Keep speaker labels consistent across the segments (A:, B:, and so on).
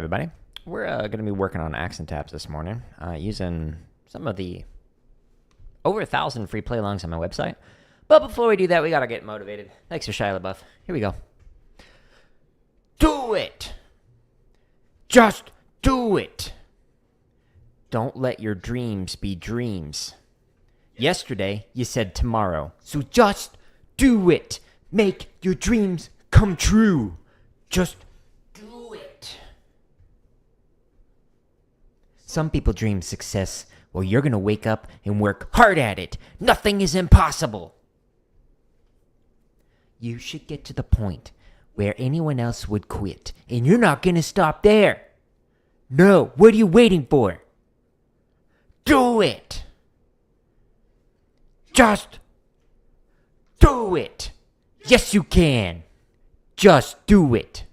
A: everybody. We're going to be working on accent tabs this morning using some of the over 1,000 free play-alongs on my website. But before we do that, we got to get motivated. Thanks for Shia LaBeouf. Here we go. Do it! Just do it! Don't let your dreams be dreams. Yesterday, you said tomorrow. So just do it! Make your dreams come true! Just do it! Some people dream success. Well, you're going to wake up and work hard at it. Nothing is impossible. You should get to the point where anyone else would quit. And you're not going to stop there. No, what are you waiting for? Do it. Just do it. Yes, you can. Just do it.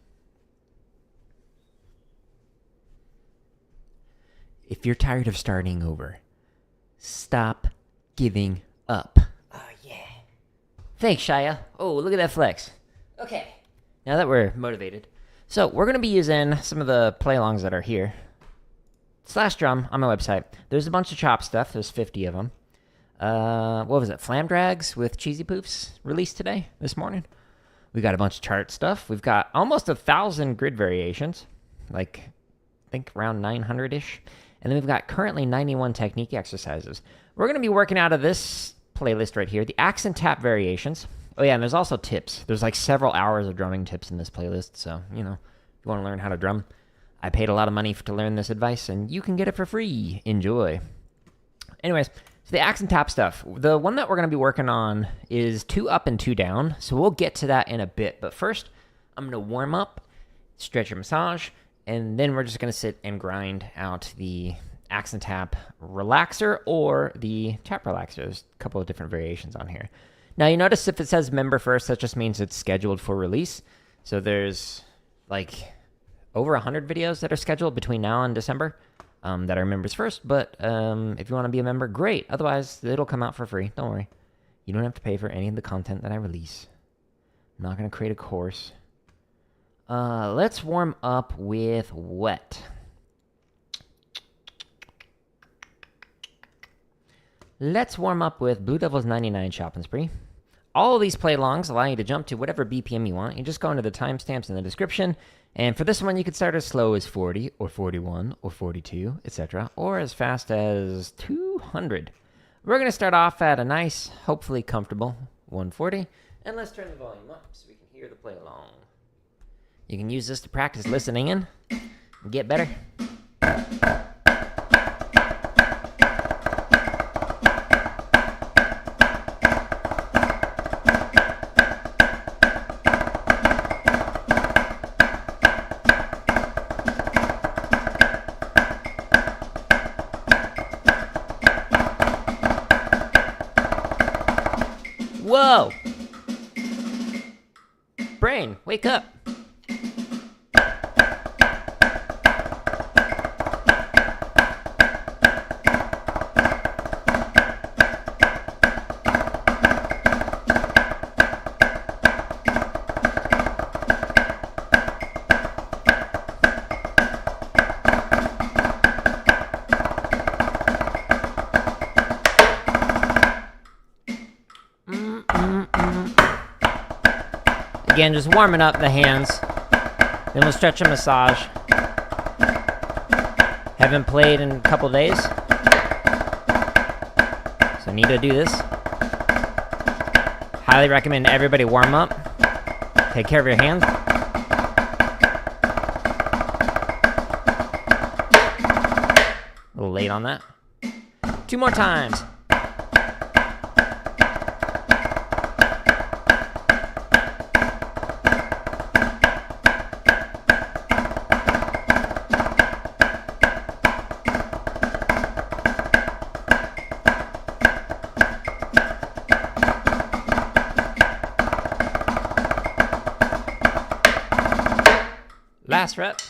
A: If you're tired of starting over, stop giving up. Oh, yeah. Thanks, Shia. Oh, look at that flex. Okay. Now that we're motivated. So, we're going to be using some of the play-alongs that are here. /drum on my website. There's a bunch of chop stuff. There's 50 of them. What was it? Flam Drags with Cheesy Poofs released today, this morning. We got a bunch of chart stuff. We've got almost 1,000 grid variations. Like, I think around 900-ish. And then we've got currently 91 technique exercises. We're going to be working out of this playlist right here, the accent tap variations. Oh yeah, and there's also tips. There's like several hours of drumming tips in this playlist. So, you know, if you want to learn how to drum, I paid a lot of money to learn this advice, and you can get it for free. Enjoy. Anyways, so the accent tap stuff. The one that we're going to be working on is 2 up and 2 down. So we'll get to that in a bit. But first, I'm going to warm up, stretch and massage, and then we're just going to sit and grind out the accent tap relaxer or the tap relaxer. There's a couple of different variations on here. Now, you notice if it says member first, that just means it's scheduled for release. So there's like over 100 videos that are scheduled between now and December that are members first. But if you want to be a member, great. Otherwise, it'll come out for free. Don't worry. You don't have to pay for any of the content that I release. I'm not going to create a course. Let's warm up with wet. Let's warm up with Blue Devil's 99 Shopping Spree. All of these play-alongs allow you to jump to whatever BPM you want. You just go into the timestamps in the description. And for this one, you can start as slow as 40 or 41 or 42, etc. Or as fast as 200. We're going to start off at a nice, hopefully comfortable 140. And let's turn the volume up so we can hear the play-along. You can use this to practice listening in and get better. Whoa! Brain, wake up! Again, just warming up the hands. Then we'll stretch and massage. Haven't played in a couple days, so need to do this. Highly recommend everybody warm up. Take care of your hands. A little late on that. 2 more times. Last rep.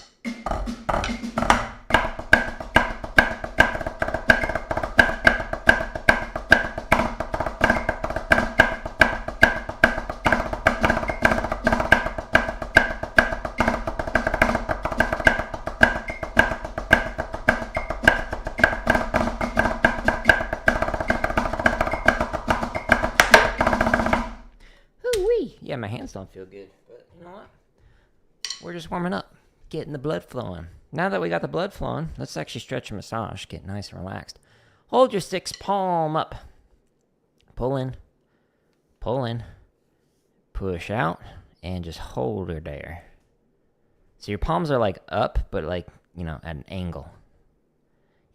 A: my hands don't feel good. But you know what? We're just warming up, getting the blood flowing. Now that we got the blood flowing, let's actually stretch and massage, get nice and relaxed. Hold your 6 palm up. Pull in, push out, and just hold her there. So your palms are like up, but like, you know, at an angle.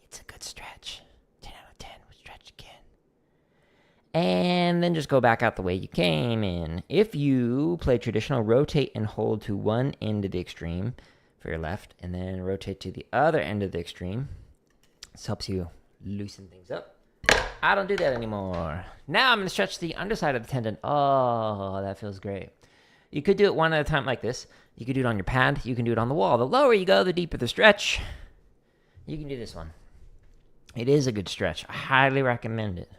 A: It's a good stretch. 10 out of 10. We'll stretch again. And then just go back out the way you came in. If you play traditional, rotate and hold to one end of the extreme for your left, and then rotate to the other end of the extreme. This helps you loosen things up. I don't do that anymore. Now I'm going to stretch the underside of the tendon. Oh, that feels great. You could do it one at a time like this. You could do it on your pad. You can do it on the wall. The lower you go, the deeper the stretch. You can do this one. It is a good stretch. I highly recommend it.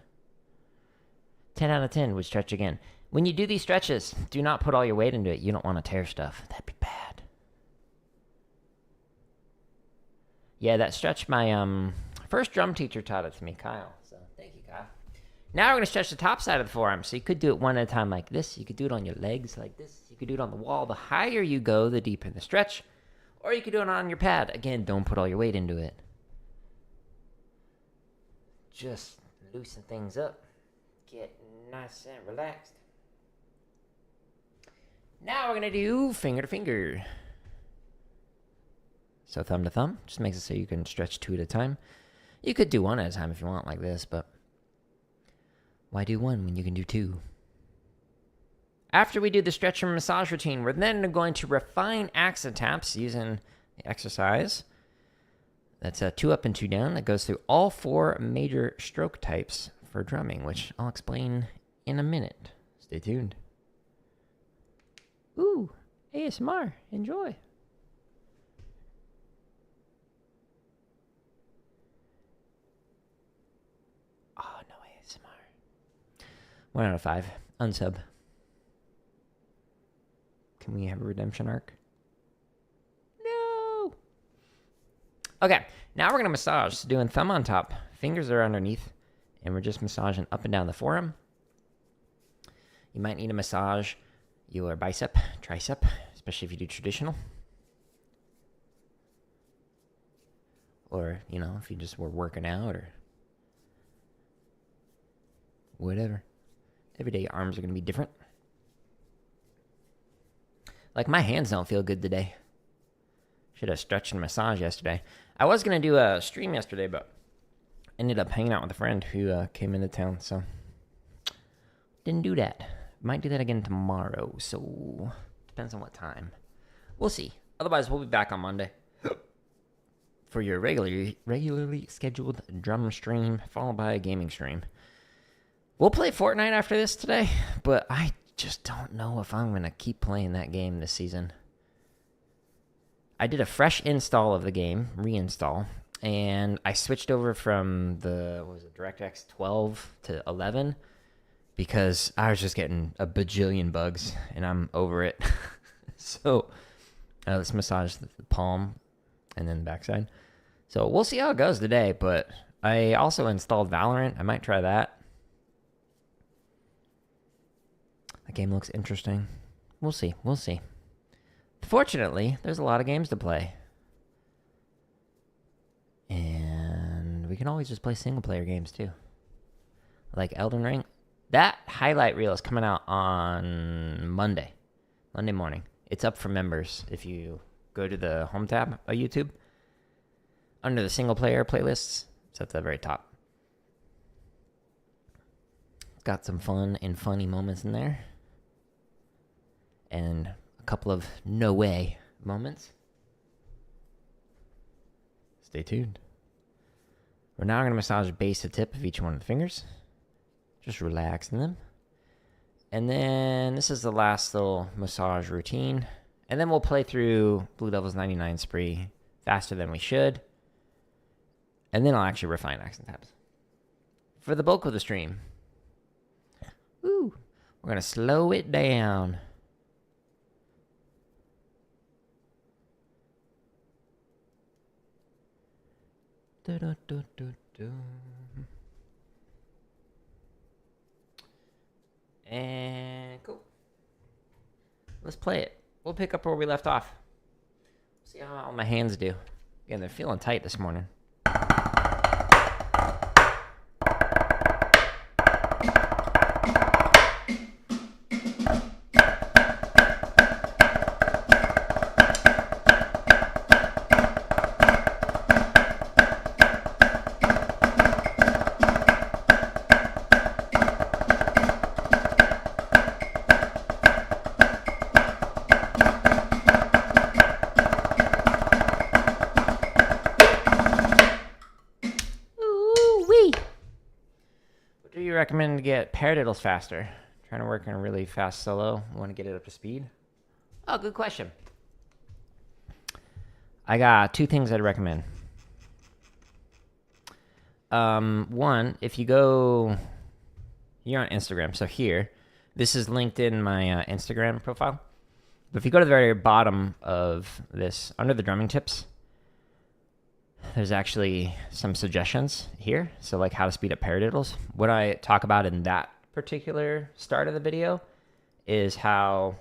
A: 10 out of 10 would stretch again. When you do these stretches, do not put all your weight into it. You don't want to tear stuff. That'd be bad. Yeah, that stretch, my first drum teacher taught it to me, Kyle. So thank you, Kyle. Now we're going to stretch the top side of the forearm. So you could do it one at a time like this. You could do it on your legs like this. You could do it on the wall. The higher you go, the deeper the stretch. Or you could do it on your pad. Again, don't put all your weight into it. Just loosen things up. Get nice and relaxed. Now we're going to do finger to finger. So thumb to thumb. Just makes it so you can stretch 2 at a time. You could do 1 at a time if you want like this, but why do 1 when you can do 2? After we do the stretch and massage routine, we're then going to refine accent taps using the exercise. That's a 2 up and 2 down. That goes through all 4 major stroke types for drumming, which I'll explain in a minute. Stay tuned. Ooh, ASMR. Enjoy. Oh, no ASMR. 1 out of 5. Unsub. Can we have a redemption arc? No. Okay, now we're going to massage. So doing thumb on top, fingers are underneath, and we're just massaging up and down the forearm. You might need to massage your bicep, tricep, especially if you do traditional. Or, you know, if you just were working out or whatever. Every day your arms are going to be different. Like, my hands don't feel good today. Should have stretched and massaged yesterday. I was going to do a stream yesterday, but ended up hanging out with a friend who came into town, so didn't do that. Might do that again tomorrow, so depends on what time. We'll see. Otherwise, we'll be back on Monday for your regularly scheduled drum stream, followed by a gaming stream. We'll play Fortnite after this today, but I just don't know if I'm going to keep playing that game this season. I did a fresh install of the game, reinstall, and I switched over from the, DirectX 12 to 11 because I was just getting a bajillion bugs, and I'm over it. So let's massage the palm and then the backside. So we'll see how it goes today, but I also installed Valorant. I might try that. The game looks interesting. We'll see. We'll see. Fortunately, there's a lot of games to play. And we can always just play single-player games, too. Like Elden Ring. That highlight reel is coming out on Monday morning. It's up for members if you go to the home tab of YouTube. Under the single-player playlists, it's at the very top. It's got some fun and funny moments in there. And a couple of no way moments. Stay tuned. We're now going to massage base to tip of each one of the fingers. Just relaxing them. And then this is the last little massage routine. And then we'll play through Blue Devil's 99 spree faster than we should. And then I'll actually refine accent taps. For the bulk of the stream, we're going to slow it down. And cool. let's play it. We'll pick up where we left off. See how all my hands do. Again, they're feeling tight this morning. Recommend to get paradiddles faster. Trying to work in a really fast solo. Want to get it up to speed? Oh, good question. I got 2 things I'd recommend. One, if you go, you're on Instagram, so here, this is linked in my Instagram profile. But if you go to the very bottom of this, under the drumming tips, there's actually some suggestions here. So like how to speed up paradiddles. What I talk about in that particular start of the video is how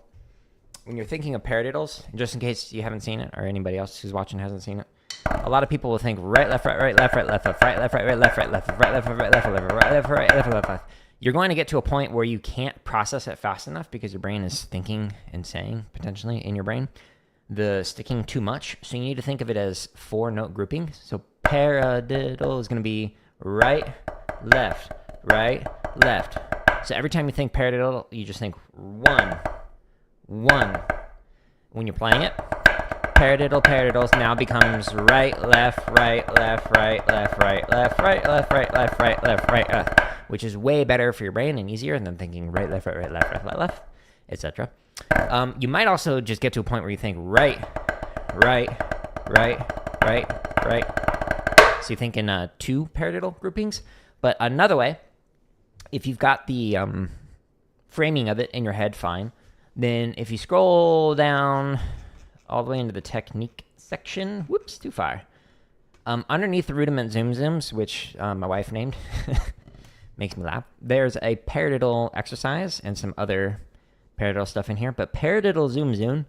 A: when you're thinking of paradiddles, just in case you haven't seen it or anybody else who's watching hasn't seen it, a lot of people will think right, left, right, left, right, left, right, left, right, left, right, left, right, left, right, left, right, left, right, left, left, left. You're going to get to a point where you can't process it fast enough because your brain is thinking and saying potentially in your brain the sticking too much. So you need to think of it as 4-note grouping. So paradiddle is going to be right, left, right, left. So every time you think paradiddle, you just think 1, 1. When you're playing it, paradiddles now becomes right, left, right, left, right, left, right, left, right, left, right, left, right, left, right, which is way better for your brain and easier than thinking right, left, right, right, left, right, left, left, etc. You might also just get to a point where you think right, right, right, right, right. So you think in 2 paradiddle groupings. But another way, if you've got the framing of it in your head, fine. Then if you scroll down all the way into the technique section, whoops, too far. Underneath the rudiment zoom zooms, which my wife named, makes me laugh. There's a paradiddle exercise and some other paradiddle stuff in here, but paradiddle zoom zoom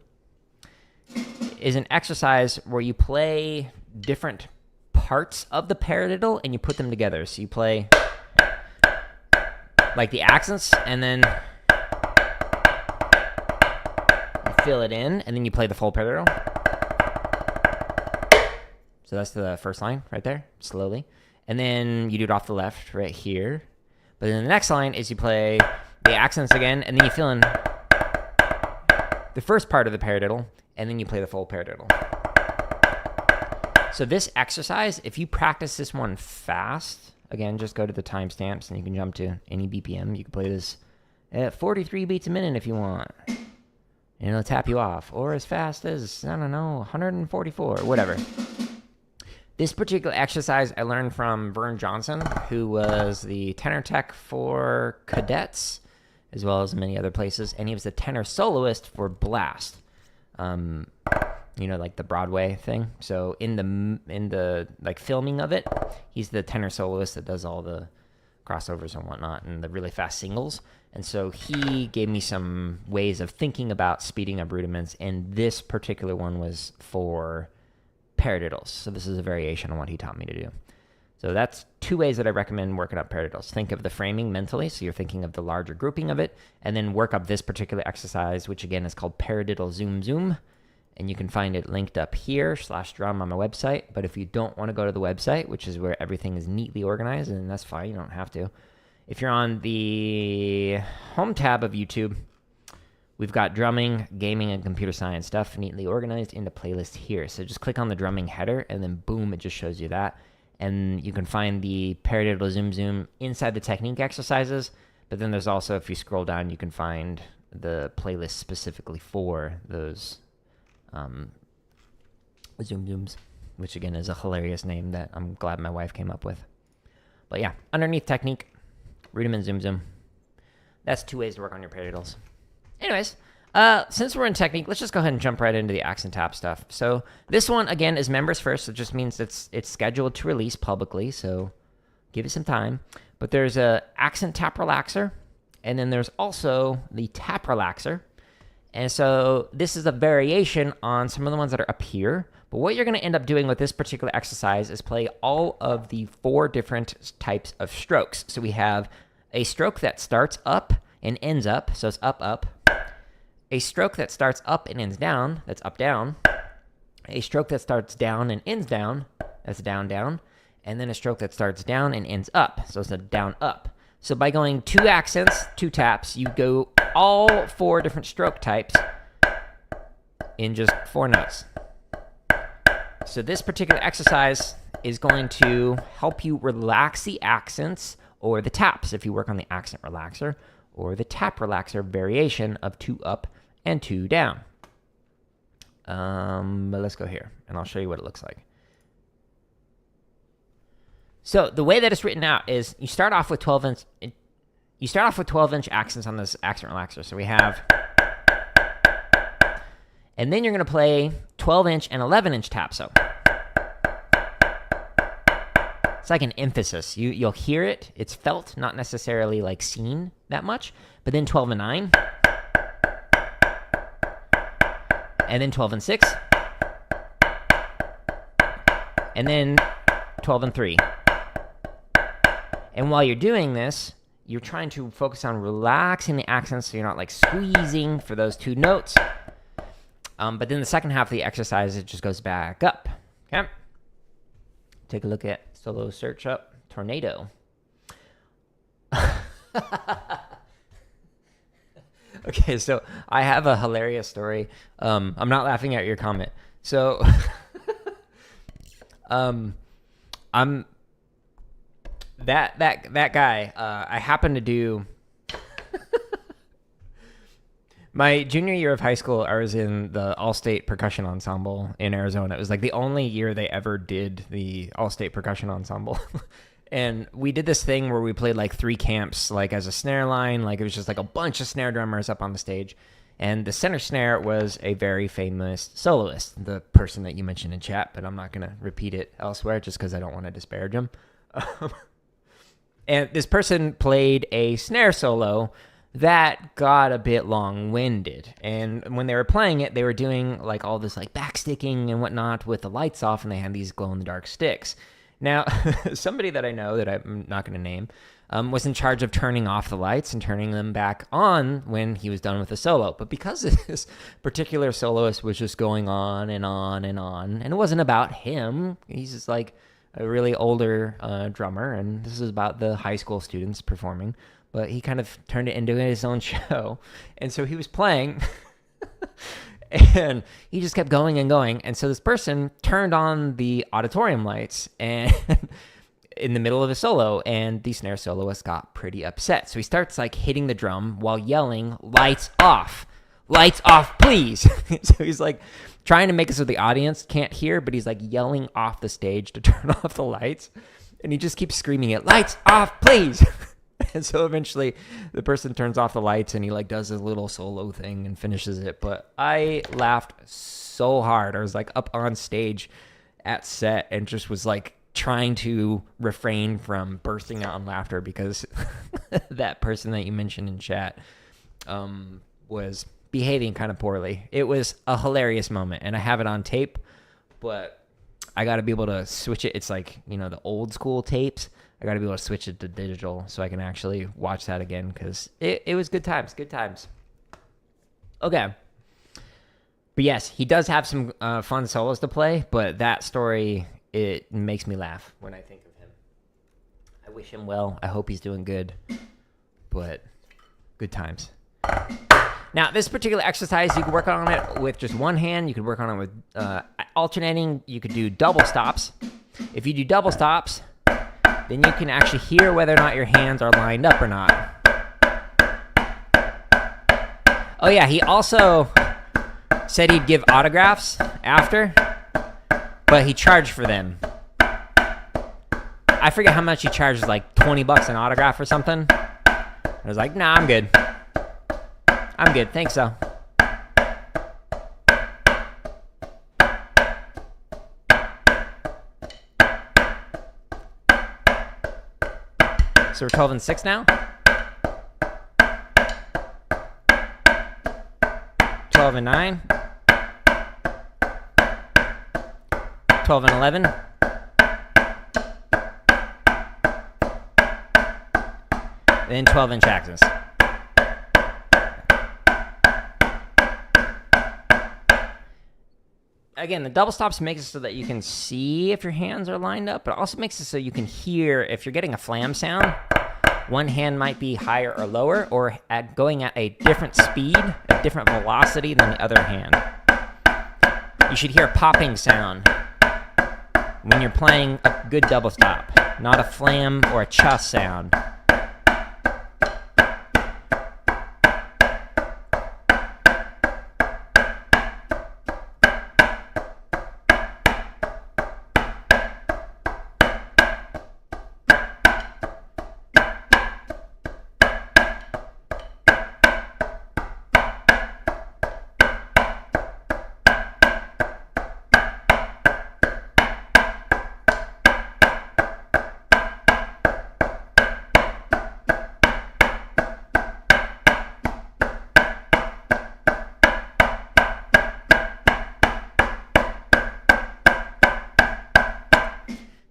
A: is an exercise where you play different parts of the paradiddle and you put them together. So you play like the accents and then you fill it in and then you play the full paradiddle. So that's the first line right there, slowly. And then you do it off the left right here. But then the next line is you play the accents again and then you fill in the first part of the paradiddle, and then you play the full paradiddle. So this exercise, if you practice this one fast, again, just go to the timestamps and you can jump to any BPM. You can play this at 43 beats a minute if you want. And it'll tap you off. Or as fast as, I don't know, 144, whatever. This particular exercise I learned from Vern Johnson, who was the tenor tech for Cadets, as well as many other places, and he was the tenor soloist for Blast, like the Broadway thing. So in the like filming of it, he's the tenor soloist that does all the crossovers and whatnot and the really fast singles. And so he gave me some ways of thinking about speeding up rudiments, and this particular one was for paradiddles. So this is a variation on what he taught me to do. So that's 2 ways that I recommend working up paradiddles. Think of the framing mentally, so you're thinking of the larger grouping of it, and then work up this particular exercise, which again is called paradiddle zoom zoom, and you can find it linked up here /drum on my website. But if you don't want to go to the website, which is where everything is neatly organized, and that's fine, you don't have to. If you're on the home tab of YouTube, we've got drumming, gaming, and computer science stuff neatly organized into playlist here. So just click on the drumming header, and then boom, it just shows you that. And you can find the paradiddle zoom zoom inside the technique exercises. But then there's also, if you scroll down, you can find the playlist specifically for those zoom zooms, which again is a hilarious name that I'm glad my wife came up with. But yeah, underneath technique, rudiment zoom zoom. That's 2 ways to work on your paradiddles. Anyways, since we're in technique, let's just go ahead and jump right into the accent tap stuff. So this one, again, is members first. It just means it's scheduled to release publicly, so give it some time. But there's a accent tap relaxer, and then there's also the tap relaxer. And so this is a variation on some of the ones that are up here. But what you're going to end up doing with this particular exercise is play all of the 4 different types of strokes. So we have a stroke that starts up and ends up, so it's up, up. A stroke that starts up and ends down, that's up, down. A stroke that starts down and ends down, that's down, down. And then a stroke that starts down and ends up, so it's a down, up. So by going 2 accents, 2 taps, you go all 4 different stroke types in just 4 notes. So this particular exercise is going to help you relax the accents or the taps if you work on the accent relaxer or the tap relaxer variation of 2 up and 2 down. But let's go here and I'll show you what it looks like. So the way that it's written out is you start off with 12-inch accents on this accent relaxer. So we have, and then you're going to play 12-inch and 11-inch taps. So it's like an emphasis. You'll hear it. It's felt, not necessarily like seen that much. But then 12 and 9, and then 12 and 6, and then 12 and 3. And while you're doing this, you're trying to focus on relaxing the accents so you're not like squeezing for those 2 notes. But then the second half of the exercise, it just goes back up. Okay? Take a look at solo search up tornado. Okay, so I have a hilarious story. I'm not laughing at your comment. So I'm that guy. I happen to do my junior year of high school. I was in the all-state percussion ensemble in Arizona. It was like the only year they ever did the all-state percussion ensemble. And we did this thing where we played like 3 camps, like as a snare line. Like it was just like a bunch of snare drummers up on the stage. And the center snare was a very famous soloist, the person that you mentioned in chat, but I'm not going to repeat it elsewhere just because I don't want to disparage him. And this person played a snare solo that got a bit long-winded. And when they were playing it, they were doing like all this like backsticking and whatnot with the lights off, and they had these glow-in-the-dark sticks. Now, somebody that I know that I'm not going to name was in charge of turning off the lights and turning them back on when he was done with the solo. But because this particular soloist was just going on and on and on, and it wasn't about him, he's just like a really older drummer, and this is about the high school students performing, but he kind of turned it into his own show. And so he was playing, and he just kept going and going. And so this person turned on the auditorium lights and in the middle of a solo, and the snare soloist got pretty upset. So he starts like hitting the drum while yelling, "Lights off! Lights off, please!" So he's like trying to make it so the audience can't hear, but he's like yelling off the stage to turn off the lights. And he just keeps screaming it, "Lights off, please!" And so eventually the person turns off the lights and he like does his little solo thing and finishes it. But I laughed so hard. I was like up on stage at set and just was like trying to refrain from bursting out in laughter because that person that you mentioned in chat was behaving kind of poorly. It was a hilarious moment, and I have it on tape, but I got to be able to switch it. It's like, you know, the old school tapes. I got to be able to switch it to digital so I can actually watch that again, because it was good times. Okay. But yes, he does have some fun solos to play, but that story, it makes me laugh when I think of him. I wish him well. I hope he's doing good, but good times. Now, this particular exercise, you can work on it with just one hand. You could work on it with alternating. You could do double stops. If you do double stops, then you can actually hear whether or not your hands are lined up or not. Oh yeah, he also said he'd give autographs after, but he charged for them. I forget how much he charges, like $20 an autograph or something. I was like, nah, I'm good. Thanks though. So we're 12 and 6 now. 12 and 9, 12 and 11, then 12-inch accents. Again, the double stops makes it so that you can see if your hands are lined up, but it also makes it so you can hear if you're getting a flam sound. One hand might be higher or lower, or going at a different speed, a different velocity than the other hand. You should hear a popping sound when you're playing a good double stop, not a flam or a chuss sound.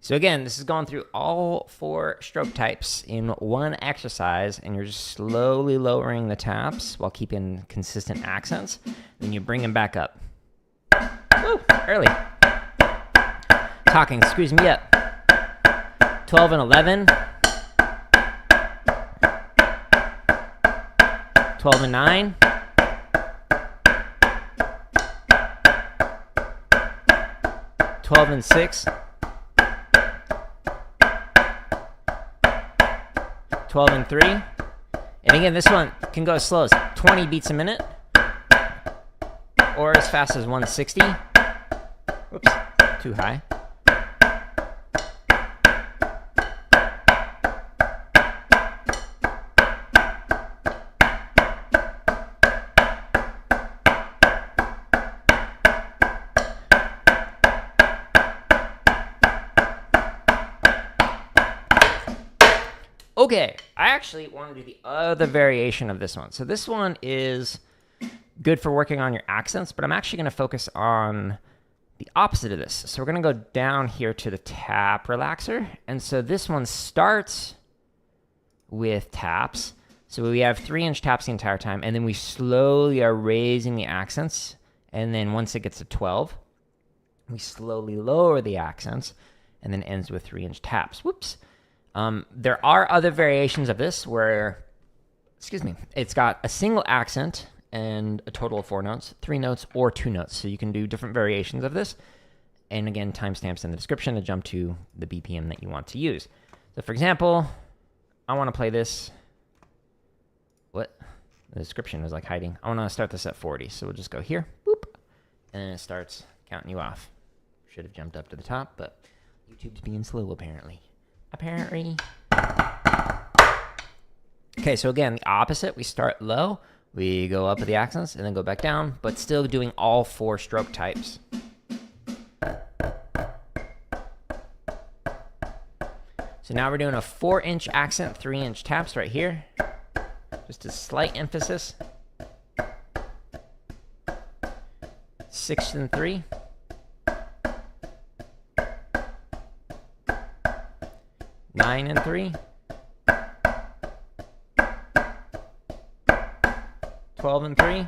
A: So again, this is going through all 4 stroke types in one exercise, and you're just slowly lowering the taps while keeping consistent accents. Then you bring them back up. Woo, early. Talking screws me up. 12 and 11. 12 and 9. 12 and 6. 12 and 3. And again, this one can go as slow as 20 beats a minute or as fast as 160. Whoops, too high. Okay, I actually want to do the other variation of this one. So this one is good for working on your accents, but I'm actually going to focus on the opposite of this. So we're going to go down here to the tap relaxer. And so this one starts with taps. So we have 3-inch taps the entire time, and then we slowly are raising the accents. And then once it gets to 12, we slowly lower the accents, and then ends with 3-inch taps. Whoops. There are other variations of this where, it's got a single accent and a total of 4 notes, 3 notes, or 2 notes. So you can do different variations of this. And again, timestamps in the description to jump to the BPM that you want to use. So for example, I want to play this. What? The description was like hiding. I want to start this at 40. So we'll just go here, boop, and then it starts counting you off. Should have jumped up to the top, but YouTube's being slow apparently. Okay, so again, the opposite. We start low, we go up with the accents, and then go back down, but still doing all 4 stroke types. So now we're doing a 4-inch accent, 3-inch taps right here. Just a slight emphasis. 6 and 3. 9 and 3. 12 and 3.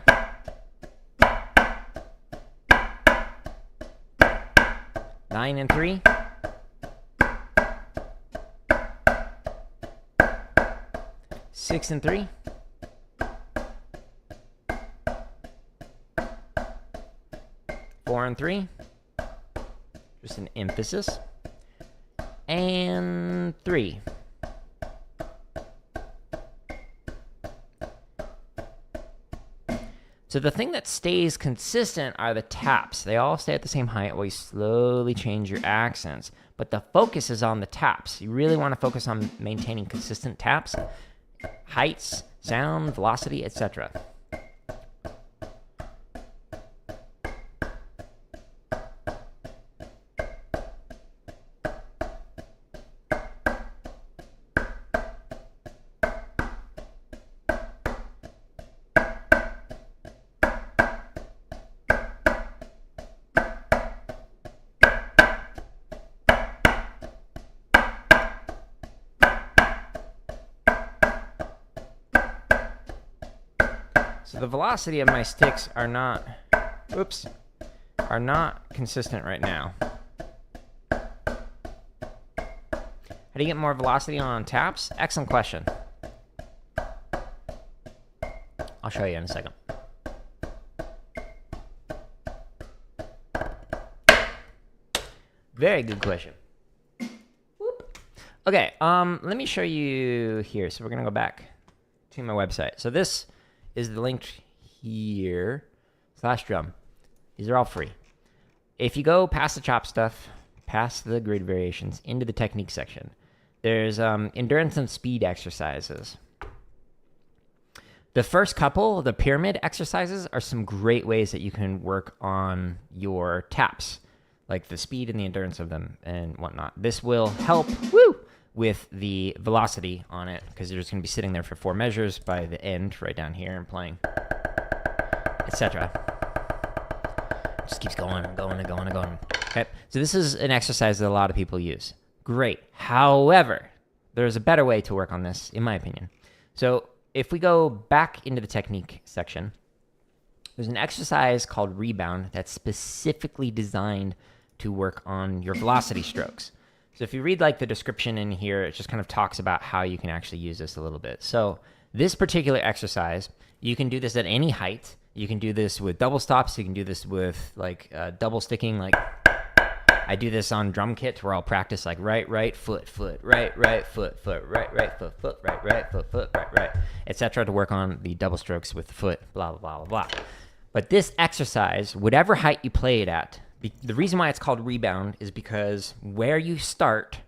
A: 9 and 3. 6 and 3. 4 and 3. Just an emphasis. And 3. So the thing that stays consistent are the taps. They all stay at the same height while you slowly change your accents. But the focus is on the taps. You really want to focus on maintaining consistent taps, heights, sound, velocity, etc.
B: So the velocity of my sticks are not, are not consistent right now. How do you get more velocity on taps? Excellent question. I'll show you in a second. Very good question. Whoop. Okay, let me show you here. So we're gonna go back to my website. So this is the link here, /drum. These are all free. If you go past the chop stuff, past the grid variations, into the technique section, there's endurance and speed exercises. The first couple, the pyramid exercises, are some great ways that you can work on your taps, like the speed and the endurance of them and whatnot. This will help with the velocity on it, because you're just going to be sitting there for 4 measures by the end, right down here, and playing, etc. Just keeps going and going and going and going. Okay, so this is an exercise that a lot of people use. Great. However, there's a better way to work on this, in my opinion. So if we go back into the technique section, there's an exercise called rebound that's specifically designed to work on your velocity strokes. So if you read like the description in here, it just kind of talks about how you can actually use this a little bit. So this particular exercise, you can do this at any height. You can do this with double stops. You can do this with like double sticking. Like I do this on drum kits where I'll practice like right, foot, right, foot, right, foot, right, foot, right, etc. to work on the double strokes with the foot, blah, blah, blah, blah, blah. But this exercise, whatever height you play it at, the reason why it's called rebound is because where you start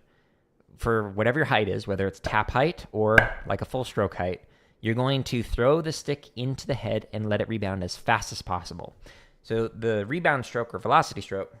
B: for whatever your height is, whether it's tap height or like a full stroke height, you're going to throw the stick into the head and let it rebound as fast as possible. So the rebound stroke or velocity stroke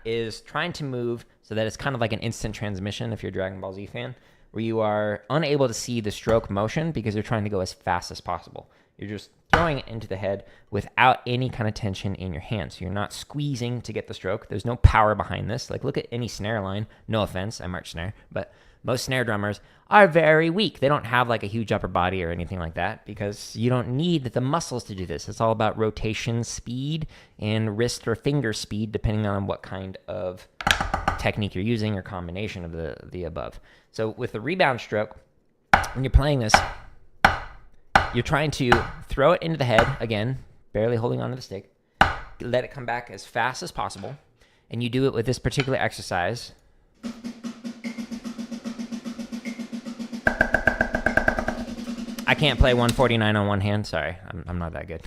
B: is trying to move so that it's kind of like an instant transmission if you're a Dragon Ball Z fan, where you are unable to see the stroke motion because you're trying to go as fast as possible. You're just throwing it into the head without any kind of tension in your hand. So you're not squeezing to get the stroke. There's no power behind this. Like look at any snare line. No offense, I march snare, but most snare drummers are very weak. They don't have like a huge upper body or anything like that because you don't need the muscles to do this. It's all about rotation speed and wrist or finger speed, depending on what kind of technique you're using or combination of the above. So with the rebound stroke, when you're playing this, you're trying to throw it into the head, again, barely holding onto the stick, let it come back as fast as possible, and you do it with this particular exercise. I can't play 149 on one hand, sorry, I'm not that good.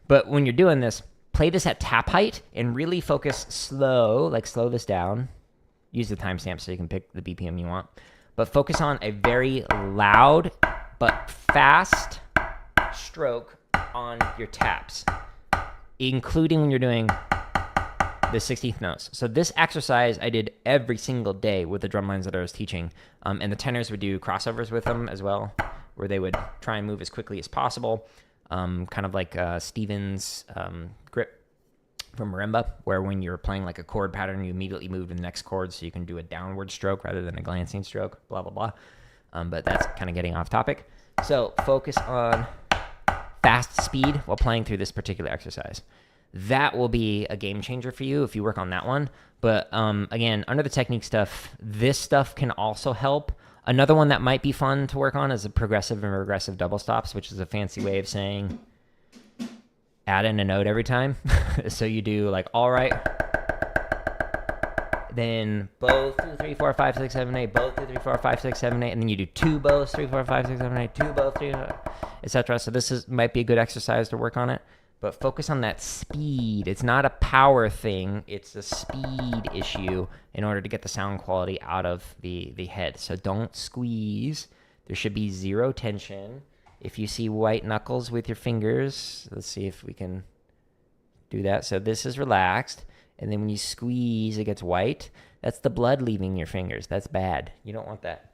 B: But when you're doing this, play this at tap height and really focus slow, like slow this down. Use the timestamp so you can pick the BPM you want, but focus on a very loud but fast stroke on your taps, including when you're doing the 16th notes. So this exercise I did every single day with the drum lines that I was teaching, and the tenors would do crossovers with them as well, where they would try and move as quickly as possible, kind of like Steven's grip from marimba, where when you're playing like a chord pattern, you immediately move to the next chord so you can do a downward stroke rather than a glancing stroke, blah, blah, blah. But that's kind of getting off topic. So focus on fast speed while playing through this particular exercise. That will be a game changer for you if you work on that one. But again, under the technique stuff, this stuff can also help. Another one that might be fun to work on is the progressive and regressive double stops, which is a fancy way of saying add in a note every time. So you do like all right, then both 2, 3, 4, 5, 6, 7, 8, both 2, 3, 4, 5, 6, 7, 8, and then you do 2 bows, 3, 4, 5, 6, 7, 8, 2 bows, 3, etc. So this might be a good exercise to work on it, but focus on that speed. It's not a power thing; it's a speed issue in order to get the sound quality out of the head. So don't squeeze. There should be zero tension. If you see white knuckles with your fingers, let's see if we can do that. So this is relaxed. And then when you squeeze, it gets white. That's the blood leaving your fingers. That's bad. You don't want that.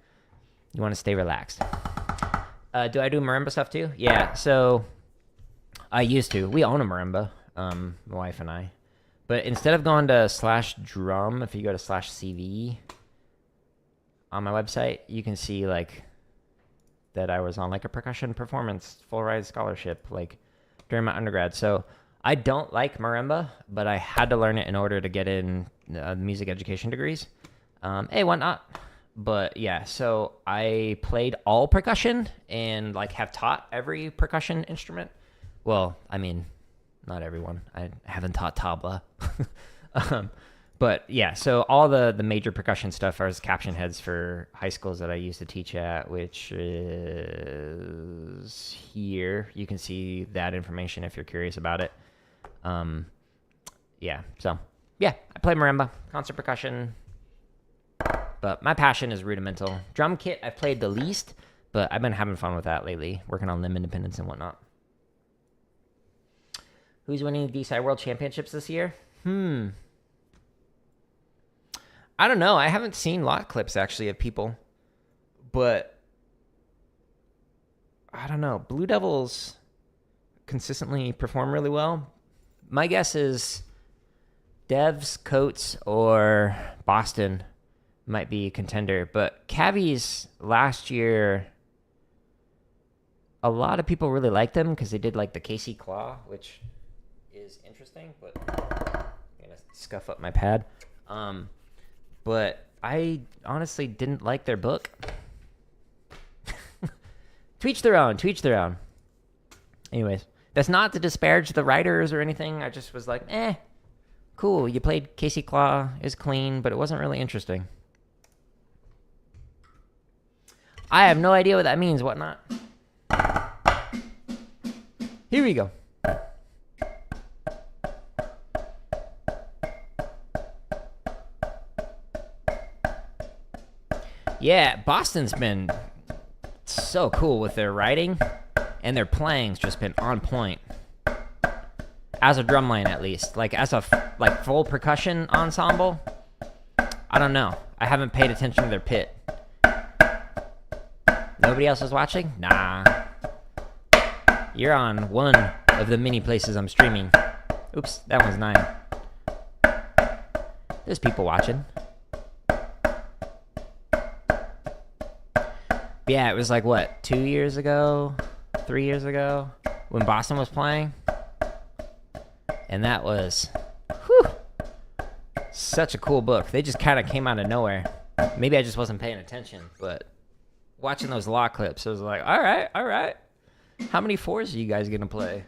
B: You want to stay relaxed. Do I do marimba stuff too? Yeah, so I used to. We own a marimba, my wife and I. But instead of going to /drum, if you go to /CV on my website, you can see like that I was on like a percussion performance full ride scholarship like during my undergrad. So I don't like marimba, but I had to learn it in order to get in music education degrees. Hey, why not? But yeah, so I played all percussion and like have taught every percussion instrument. Well, I mean, not everyone. I haven't taught tabla. But yeah, so all the major percussion stuff are as caption heads for high schools that I used to teach at, which is here. You can see that information if you're curious about it. Yeah, so yeah, I play marimba, concert percussion, but my passion is rudimental. Drum kit I've played the least, but I've been having fun with that lately, working on limb independence and whatnot. Who's winning the D-Side World Championships this year? I don't know. I haven't seen lot clips actually of people, but I don't know. Blue Devils consistently perform really well. My guess is Devs, Coates, or Boston might be a contender, but Cavies last year, a lot of people really liked them because they did like the Casey Claw, which is interesting, but I'm gonna scuff up my pad. But I honestly didn't like their book. To each their own. Anyways, that's not to disparage the writers or anything. I just was like, cool. You played Casey Claw, is clean, but it wasn't really interesting. I have no idea what that means, whatnot. Here we go. Yeah, Boston's been so cool with their writing, and their playing's just been on point. As a drumline, at least. Like, as a full percussion ensemble, I don't know. I haven't paid attention to their pit. Nobody else is watching? Nah. You're on one of the many places I'm streaming. Oops, that one's 9. There's people watching. Yeah, it was like, what, 2 years ago? 3 years ago? When Boston was playing? And that was, such a cool book. They just kind of came out of nowhere. Maybe I just wasn't paying attention, but watching those law clips, I was like, all right. How many 4s are you guys going to play?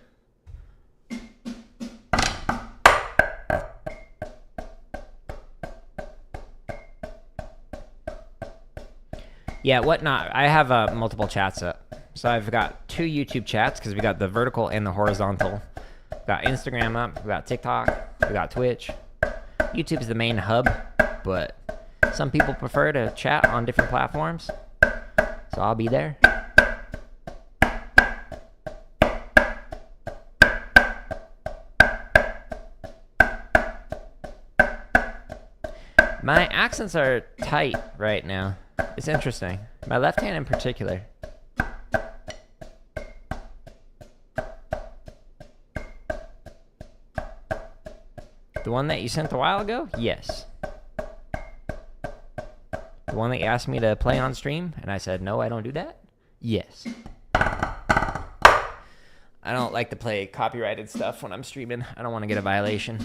B: Yeah, whatnot. I have multiple chats up. So I've got 2 YouTube chats because we got the vertical and the horizontal. We got Instagram up. We got TikTok. We got Twitch. YouTube is the main hub, but some people prefer to chat on different platforms. So I'll be there. My accents are tight right now. It's interesting. My left hand in particular. The one that you sent a while ago? Yes. The one that you asked me to play on stream, and I said, no, I don't do that? Yes. I don't like to play copyrighted stuff when I'm streaming. I don't want to get a violation.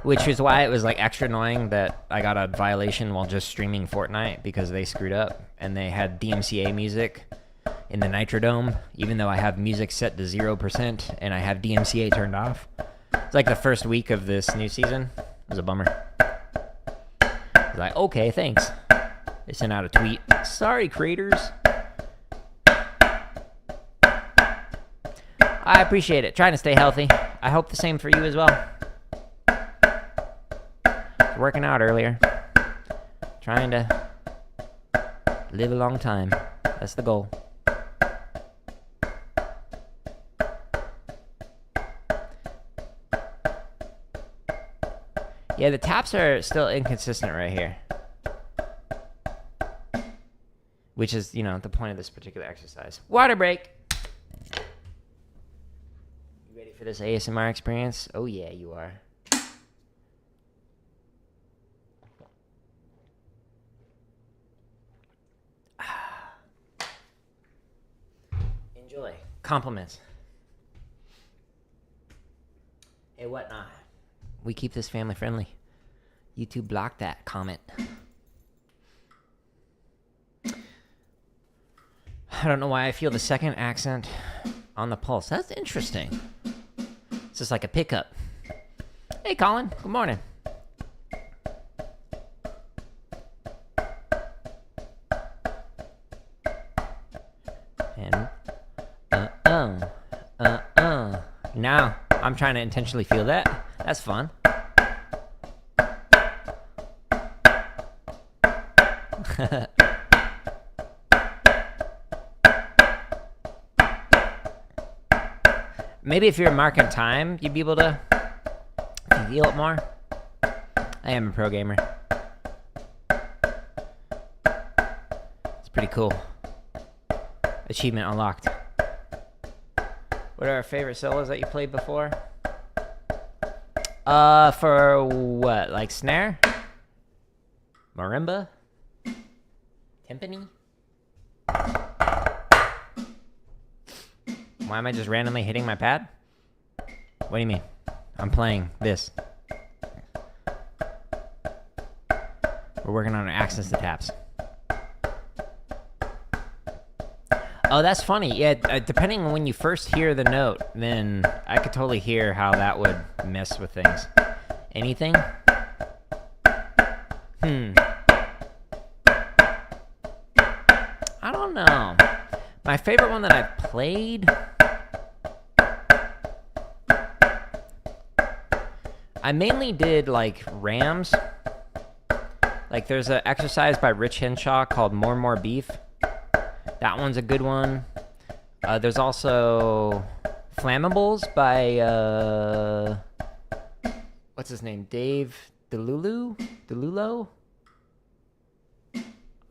B: Which is why it was like extra annoying that I got a violation while just streaming Fortnite because they screwed up and they had DMCA music in the Nitro Dome, even though I have music set to 0% and I have DMCA turned off. It's like the first week of this new season. It was a bummer. I was like, okay, thanks. They sent out a tweet. Sorry, creators. I appreciate it. Trying to stay healthy. I hope the same for you as well. Working out earlier. Trying to live a long time. That's the goal. Yeah, the taps are still inconsistent right here. Which is, you know, the point of this particular exercise. Water break. You ready for this ASMR experience? Oh yeah, you are. Enjoy. Compliments. Hey, whatnot? We keep this family friendly. YouTube blocked that comment. I don't know why I feel the second accent on the pulse. That's interesting. It's just like a pickup. Hey, Colin. Good morning. And now I'm trying to intentionally feel that. That's fun. Maybe if you're marking time, you'd be able to feel it more. I am a pro gamer. It's pretty cool. Achievement unlocked. What are our favorite solos that you played before? For what? Like snare? Marimba? Timpani? Why am I just randomly hitting my pad? What do you mean? I'm playing this. We're working on access to taps. Oh, that's funny. Yeah, depending on when you first hear the note, then I could totally hear how that would mess with things. Anything? I don't know. My favorite one that I've played... I mainly did, like, rams. Like, there's an exercise by Rich Henshaw called More and More Beef. That one's a good one. There's also Flammables by, what's his name? Dave DeLulo?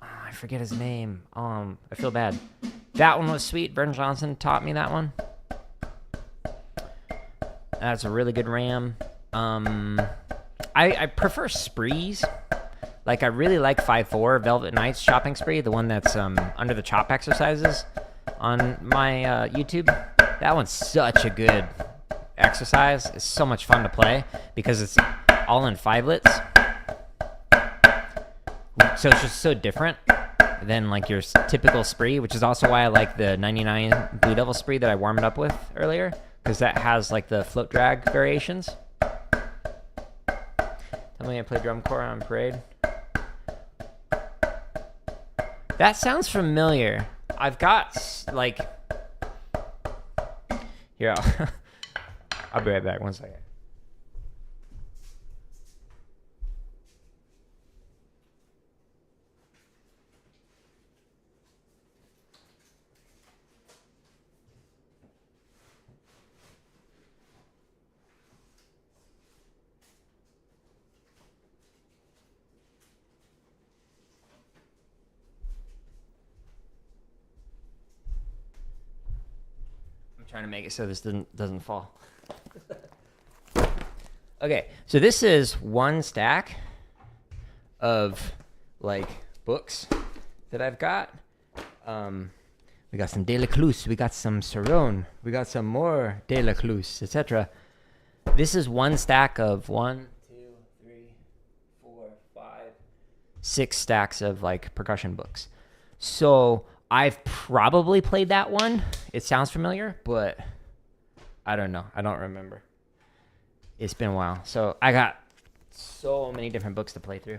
B: I forget his name. I feel bad. That one was sweet. Vern Johnson taught me that one. That's a really good ram. I prefer sprees. Like, I really like 5/4 Velvet Knights chopping spree, the one that's under the chop exercises on my YouTube. That one's such a good exercise. It's so much fun to play because it's all in 5-lets. So it's just so different than, like, your typical spree, which is also why I like the 99 Blue Devil spree that I warmed up with earlier, because that has, like, the float drag variations. Tell me I play drum corps on parade. That sounds familiar. I've got, like... Here, I'll be right back. 1 second. Trying to make it so this doesn't fall. Okay, so this is one stack of, like, books that I've got. We got some De La Cluse, we got some Cerrone, we got some more De La Cluse, etc. This is one stack of 1, 2, 3, 4, 5, 6 stacks of, like, percussion books. So I've probably played that one. It sounds familiar, but I don't know. I don't remember. It's been a while. So I got so many different books to play through.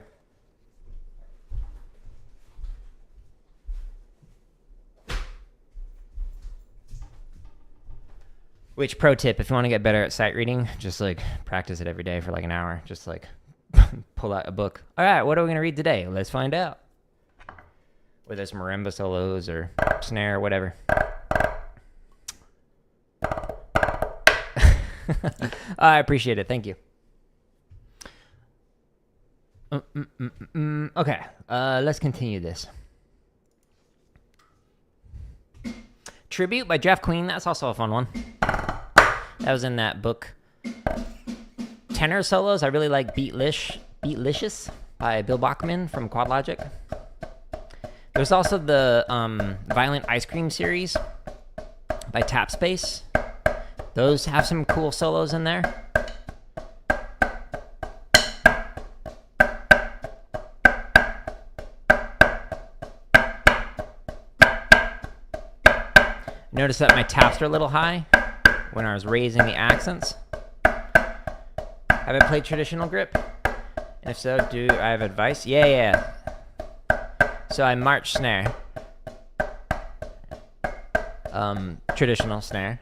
B: Which, pro tip, if you want to get better at sight reading, just, like, practice it every day for, like, an hour. Just, like, pull out a book. All right, what are we going to read today? Let's find out. Whether it's marimba solos or snare or whatever. I appreciate it. Thank you. Okay, let's continue this. Tribute by Jeff Queen. That's also a fun one. That was in that book. Tenor solos. I really like Beatlicious by Bill Bachman from Quad Logic. There's also the Violent Ice Cream series. by Tap Space. Those have some cool solos in there. Notice that my taps are a little high when I was raising the accents. Have I played traditional grip? And if so, do I have advice? Yeah. So I march snare. Traditional snare.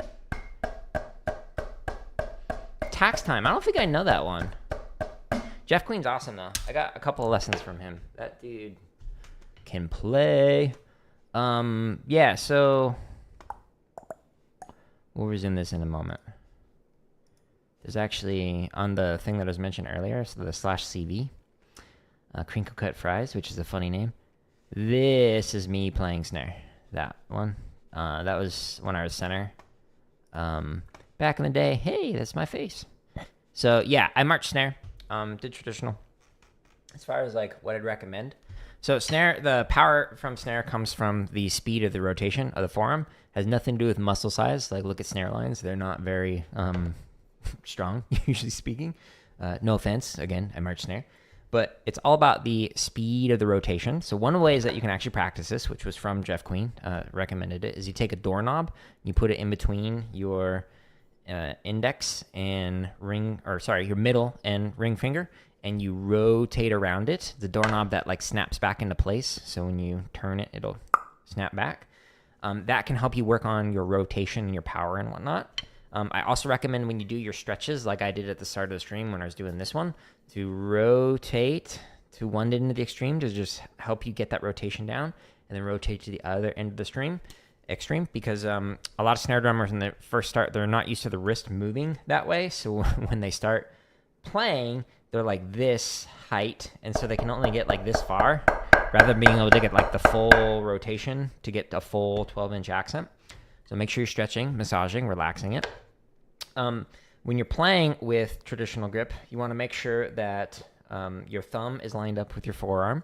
B: Tax time. I don't think I know that one. Jeff Queen's awesome though. I got a couple of lessons from him. That dude can play. Yeah, so we'll resume this in a moment. There's actually, on the thing that I was mentioned earlier, so the /CV, Crinkle Cut Fries, which is a funny name. This is me playing snare. That one. That was when I was center. Back in the day, hey, that's my face. So yeah, I marched snare. Did traditional. As far as like what I'd recommend. So snare, the power from snare comes from the speed of the rotation of the forearm. Has nothing to do with muscle size. Like look at snare lines. They're not very strong, usually speaking. No offense. Again, I march snare. But it's all about the speed of the rotation. So one of the ways that you can actually practice this, which was from Jeff Queen, recommended it, is you take a doorknob, you put it in between your index and your middle and ring finger, and you rotate around it. The doorknob that like snaps back into place. So when you turn it, it'll snap back. That can help you work on your rotation and your power and whatnot. I also recommend when you do your stretches, like I did at the start of the stream when I was doing this one, to rotate to one end of the extreme to just help you get that rotation down, and then rotate to the other end of the extreme, because a lot of snare drummers when they first start, they're not used to the wrist moving that way. So when they start playing, they're like this height, and so they can only get like this far, rather than being able to get like the full rotation to get a full 12-inch accent. So make sure you're stretching, massaging, relaxing it. When you're playing with traditional grip, you want to make sure that your thumb is lined up with your forearm,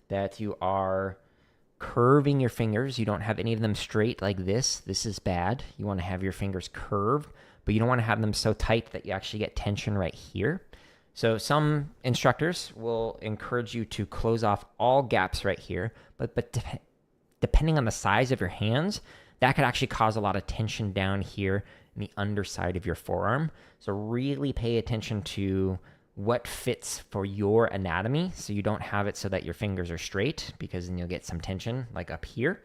B: that you are curving your fingers. You don't have any of them straight like this. This is bad. You want to have your fingers curved, but you don't want to have them so tight that you actually get tension right here. So some instructors will encourage you to close off all gaps right here, but depending on the size of your hands, that could actually cause a lot of tension down here in the underside of your forearm. So really pay attention to what fits for your anatomy, so you don't have it so that your fingers are straight, because then you'll get some tension like up here.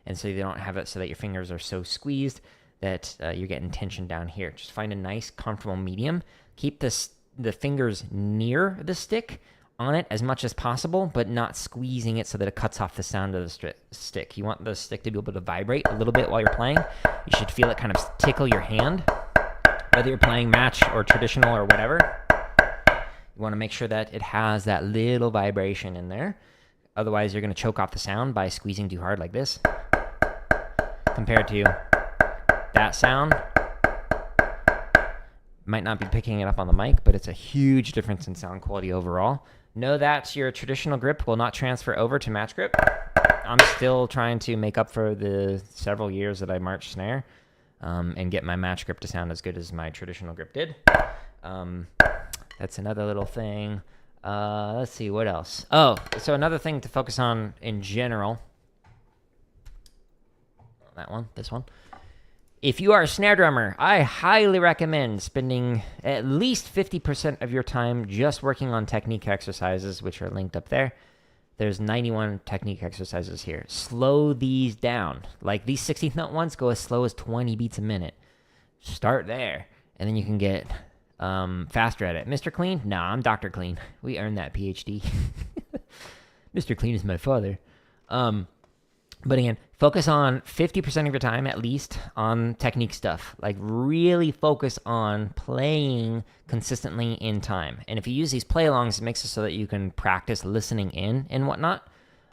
B: And so you don't have it so that your fingers are so squeezed that you're getting tension down here. Just find a nice, comfortable medium. Keep the fingers near the stick on it as much as possible, but not squeezing it so that it cuts off the sound of the stick. You want the stick to be able to vibrate a little bit while you're playing. You should feel it kind of tickle your hand, whether you're playing match or traditional or whatever. You want to make sure that it has that little vibration in there. Otherwise, you're going to choke off the sound by squeezing too hard like this. Compared to that sound. Might not be picking it up on the mic, but it's a huge difference in sound quality overall. Know that your traditional grip will not transfer over to match grip. I'm still trying to make up for the several years that I marched snare and get my match grip to sound as good as my traditional grip did. That's another little thing. Let's see, what else? Oh, so another thing to focus on in general. This one. If you are a snare drummer, I highly recommend spending at least 50% of your time just working on technique exercises, which are linked up there. There's 91 technique exercises here. Slow these down. Like these 16th note ones go as slow as 20 beats a minute. Start there, and then you can get faster at it. Mr. Clean? Nah, I'm Dr. Clean. We earned that PhD. Mr. Clean is my father. But again, focus on 50% of your time at least on technique stuff. Like really focus on playing consistently in time. And if you use these play-alongs, it makes it so that you can practice listening in and whatnot.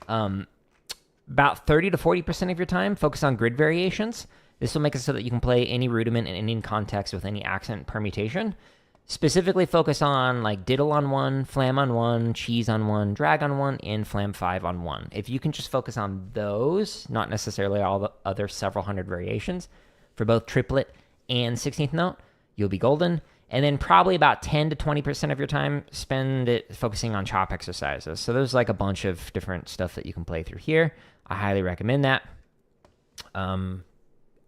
B: About 30 to 40% of your time, focus on grid variations. This will make it so that you can play any rudiment in any context with any accent permutation. Specifically focus on like diddle on one, flam on one, cheese on one, drag on one, and flam 5 on one. If you can just focus on those, not necessarily all the other several hundred variations, for both triplet and 16th note, you'll be golden. And then probably about 10 to 20% of your time, spend it focusing on chop exercises. So there's like a bunch of different stuff that you can play through here. I highly recommend that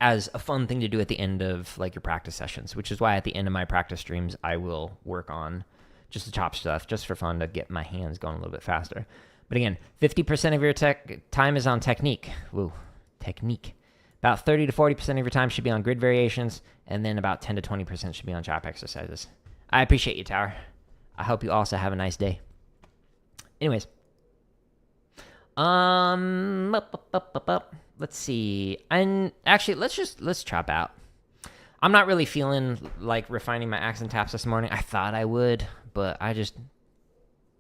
B: as a fun thing to do at the end of like your practice sessions, which is why at the end of my practice streams, I will work on just the chop stuff, just for fun to get my hands going a little bit faster. But again, 50% of your time is on technique. Woo, technique. About 30 to 40% of your time should be on grid variations, and then about 10 to 20% should be on chop exercises. I appreciate you, Tower. I hope you also have a nice day. Anyways. Let's see. And actually, let's chop out. I'm not really feeling like refining my accent taps this morning. I thought I would, but I just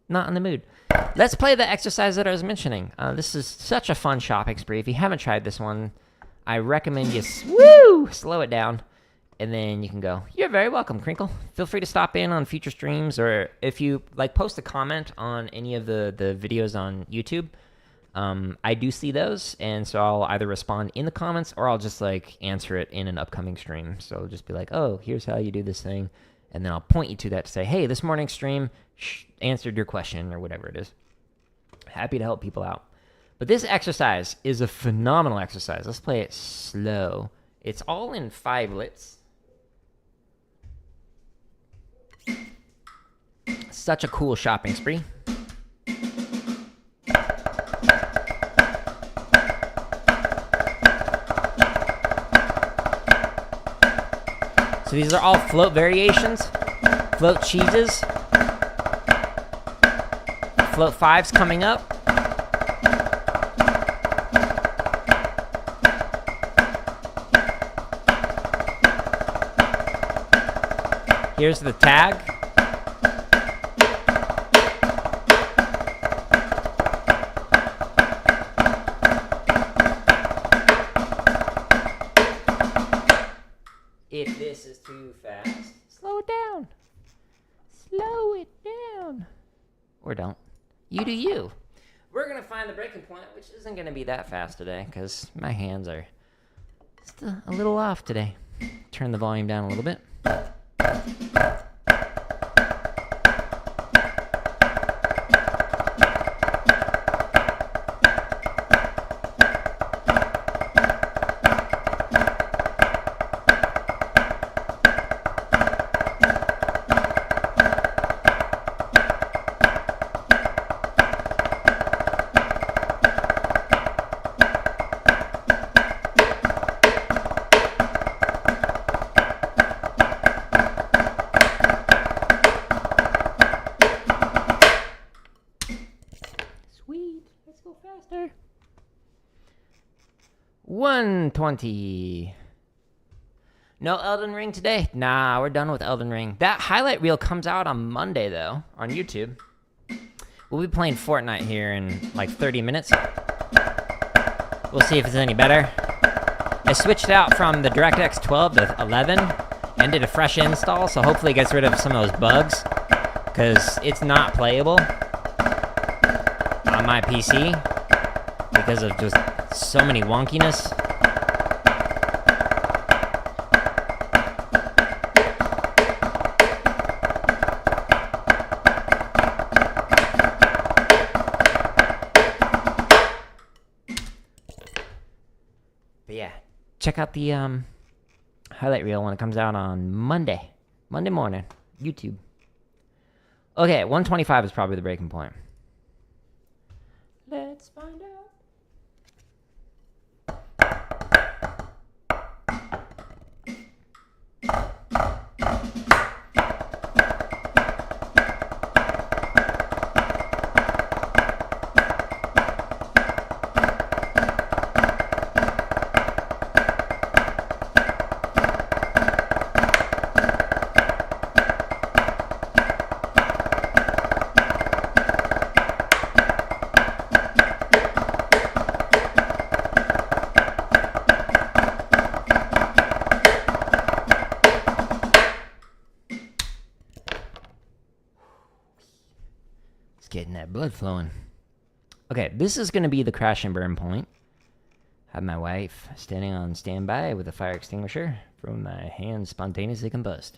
B: not in the mood. Let's play the exercise that I was mentioning. This is such a fun shopping spree. If you haven't tried this one, I recommend you slow it down, and then you can go. You're very welcome, Crinkle. Feel free to stop in on future streams, or if you like, post a comment on any of the videos on YouTube. I do see those, and so I'll either respond in the comments or I'll just like answer it in an upcoming stream. So I'll just be like, oh, here's how you do this thing, and then I'll point you to that to say, hey, this morning's stream answered your question, or whatever it is. Happy to help people out. But this exercise is a phenomenal exercise. Let's play it slow. It's all in 5-lets. Such a cool shopping spree. So these are all float variations, float cheeses, float 5s coming up. Here's the tag. If this is too fast, slow it down. Slow it down. Or don't. You do you. We're going to find the breaking point, which isn't going to be that fast today, because my hands are just a little off today. Turn the volume down a little bit. Let's go faster. 120. No Elden Ring today? Nah, we're done with Elden Ring. That highlight reel comes out on Monday, though, on YouTube. We'll be playing Fortnite here in like 30 minutes. We'll see if it's any better. I switched out from the DirectX 12 to 11 and did a fresh install, so hopefully it gets rid of some of those bugs, because it's not playable on my PC because of just so many wonkiness. But yeah, check out the highlight reel when it comes out on Monday morning, YouTube. Okay, 125 is probably the breaking point. Let's find out. Getting that blood flowing. Okay, this is going to be the crash and burn point. have my wife standing on standby with a fire extinguisher from my hands spontaneously combust.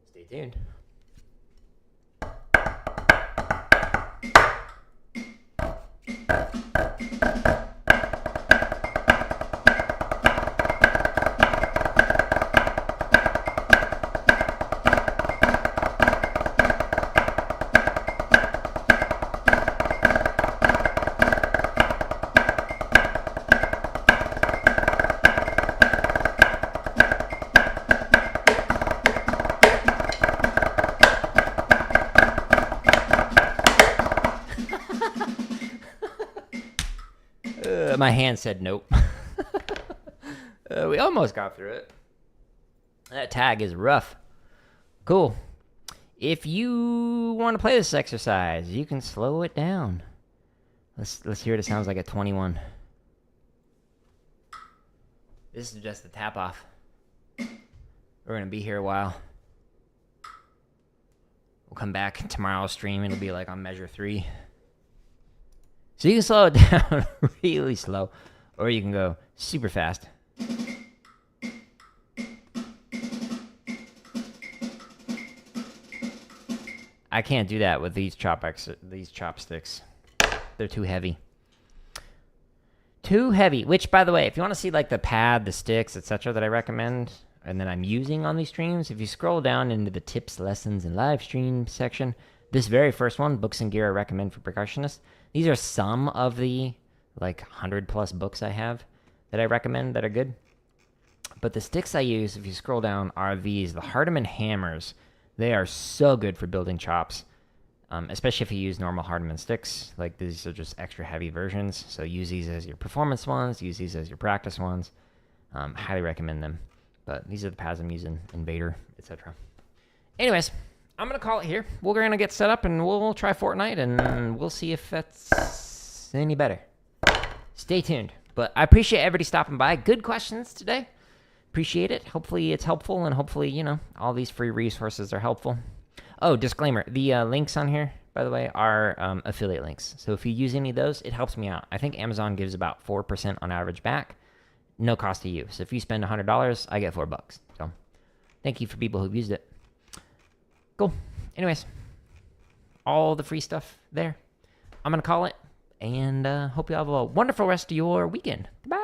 B: Stay tuned. My hand said nope. We almost got through it. That tag is rough. Cool. If you want to play this exercise, you can slow it down. Let's hear what it sounds like at 21. This is just the tap off. We're going to be here a while. We'll come back tomorrow's stream. It'll be like on measure 3. So you can slow it down really slow, or you can go super fast. I can't do that with these chopsticks. They're too heavy. Too heavy. Which, by the way, if you want to see like the pad, the sticks, etc., that I recommend, and that I'm using on these streams, if you scroll down into the tips, lessons, and live stream section, this very first one, books and gear I recommend for percussionists. These are some of the like 100+ books I have that I recommend that are good. But the sticks I use, if you scroll down, are these, the Hardeman hammers. They are so good for building chops, especially if you use normal Hardeman sticks. Like these are just extra heavy versions. So use these as your performance ones, use these as your practice ones. Highly recommend them. But these are the pads I'm using, Invader, etc. Anyways, I'm going to call it here. We're going to get set up and we'll try Fortnite and we'll see if that's any better. Stay tuned. But I appreciate everybody stopping by. Good questions today. Appreciate it. Hopefully it's helpful and hopefully, you know, all these free resources are helpful. Oh, disclaimer. The links on here, by the way, are affiliate links. So if you use any of those, it helps me out. I think Amazon gives about 4% on average back. No cost to you. So if you spend $100, I get $4. So thank you for people who've used it. Cool. Anyways, all the free stuff there. I'm going to call it, and hope you have a wonderful rest of your weekend. Goodbye.